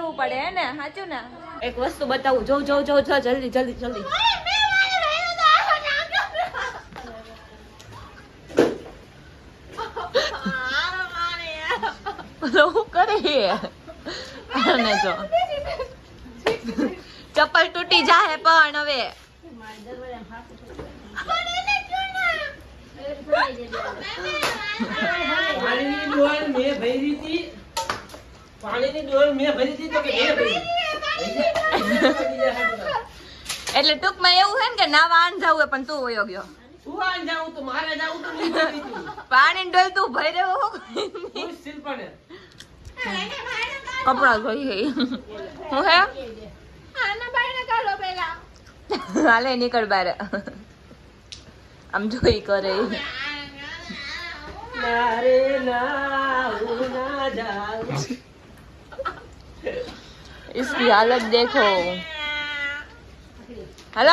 કરવું પડે હે ને, સાચું ને? એક વસ્તુ બતાવું, જો જો જો જો, જલ્દી જલ્દી જલ્દી. શું કરે અને જો ચપ્પલ તૂટી જાહે પણ હવે પાણીની ડોલ મેં ભરી હતી તો કે એટલે ટૂંકમાં એવું હે ને કે નાવા આન જાવું પણ તું વયો ગયો. તું આન જાઉં તો મારે જાવું તો નહીં ભરી તું. પાણી ડોલ તું ભરી રહ્યો હું શિલ્પાને કપડા ધોઈ ગઈ હું હે હાલે નીકળ બાર આમ જોઈ કરે મારે ના જાઉં. इसकी हालत देखो. हेलो